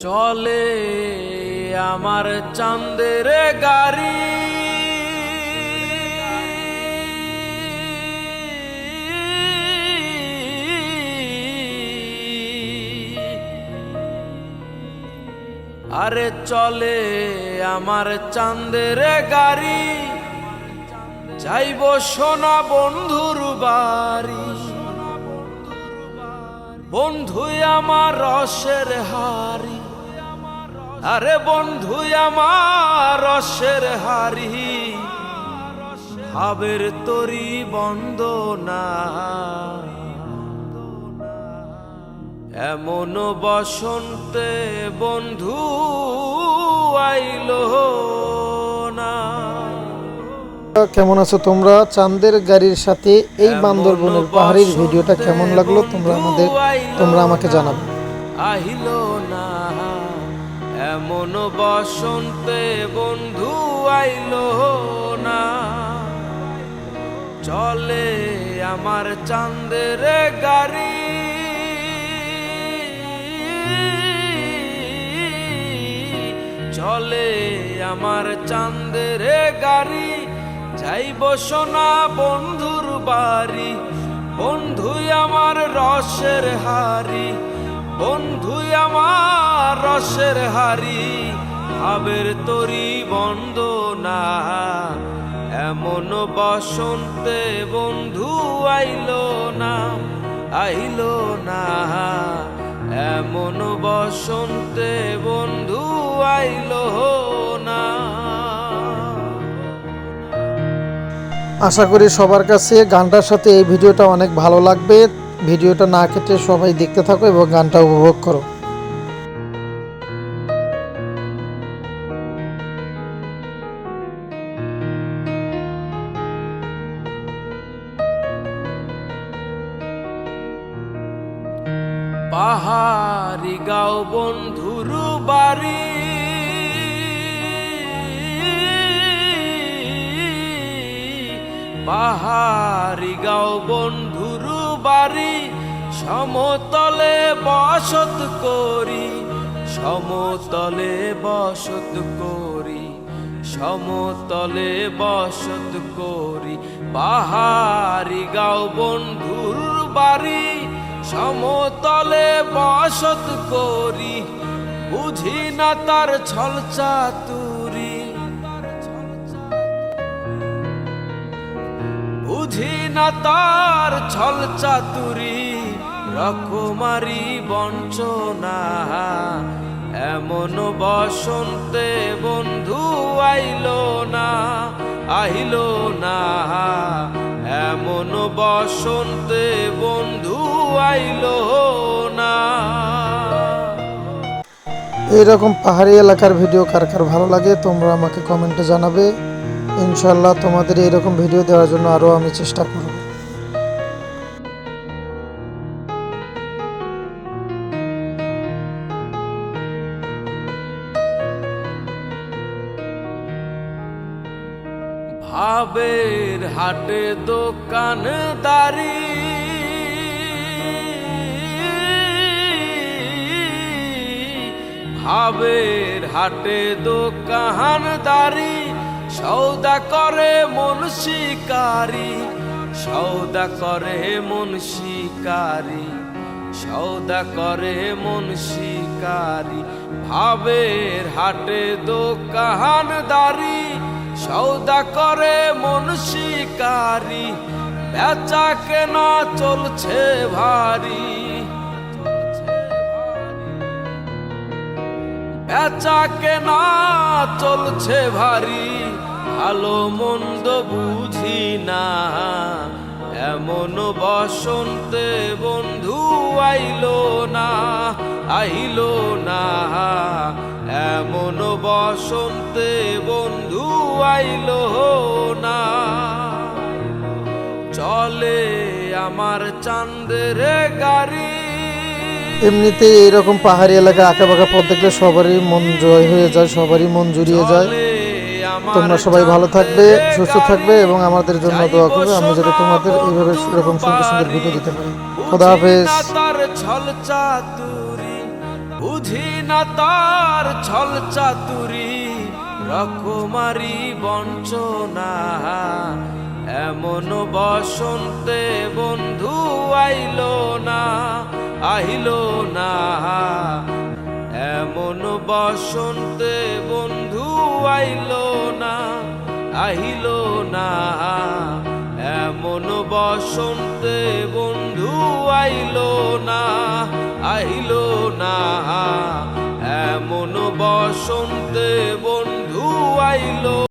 চলে আমার চাঁদের গাড়ি, আরে চলে আমার চাঁদের গাড়ি, যাইব সোনা বন্ধুর বাড়ি। বন্ধুই আমার রসের হারি, আরে বন্ধুই আমার রসের হারি, হাবের তরি বন্দনা। এমন বসন্তে বন্ধু আইলো না। কেমন আছো তোমরা? চাঁদের গাড়ির সাথে এই বান্দরবনের পাহাড়ির ভিডিওটা কেমন লাগলো তোমরা আমাকে জানাবে। আইলো না এমন বসন্তে বন্ধু আইলো না। চলে আমার চাঁদের গাড়ি, চলে আমার চাঁদের গাড়ি, যাইব সোনা বন্ধুর বাড়ি। বন্ধুই আমার রসের হারি, বন্ধুই আমার রসের হারি, হাবের তরি বন্দনা। এমন বসন্তে বন্ধু আইলো না, আইলো না। এমন বসন্তে বন্ধু আইলো না। আশা করি সবার কাছে গানটার সাথে এই ভিডিওটা অনেক ভালো লাগবে। ভিডিওটা না কেটে সবাই দেখতে থাকো এবং গানটা উপভোগ করো। পাহাড়ি গাঁও বন্ধুর বাড়ি, পাহাড়ি গাঁও বন্ধুর বাড়ি, সমতলে বসত করি, সমতলে বসত করি, সমতলে বসত করি। পাহাড়ি গাঁও বন্ধুর বাড়ি, সমতলে বসত করি, বুঝি না তার ছল চাতুরি, বুঝি না তার ছল চাতুরি, রকমারি বঞ্চনা। এমন বসন্তে বন্ধু আইলো না, আইলো না। এমন বসন্তে বন্ধু আইলো না। এইরকম পাহাড়ি এলাকার ভিডিও কার কার ভালো লাগে তোমরা আমাকে কমেন্টে জানাবে। ইনশাল্লাহ তোমাদের এইরকম ভিডিও দেওয়ার জন্য আরও আমি চেষ্টা করব। ভাবের হাটে দোকানদারি, ভাবের হাটে দোকানদারি, সৌদা করে মন শিকারি, সৌদা করে মন শিকারি, সৌদা করে মন শিকারি। ভাবের হাটে দোকানদারি, সৌদা করে মন শিকারি, বেচা কেনা চলছে ভারী, বেচা কেনা চলছে ভারী, ভালো মন্দ বুঝি না। এমন বসন্তে বন্ধু আইলো না, আইলো না। এমন বসন্তে বন্ধু আইলো না। চলে আমার চাঁদের গাড়ি। এমনিতে এইরকম পাহাড়ি এলাকা আঁকা বাঁকা পথ দেখলে সবারই মন জয় হয়ে যায়, সবারই মন জুড়িয়ে যায়। তোমরা সবাই ভালো থাকবে, সুস্থ থাকবে এবং আমাদের জন্য দোয়া করবে, আমি যাতে তোমাদের এইভাবে এরকম সুন্দর সুন্দর ভিডিও দিতে পারি। খোদা হাফেজ। বুঝি না তার ছল চাতুরি রকমারি বঞ্চনা এমন বসন্তে বন্ধু আইলো না আহিলো না এমন বসন্তে বন্ধু আইলো না আহিলো না এমন বসন্তে বন্ধু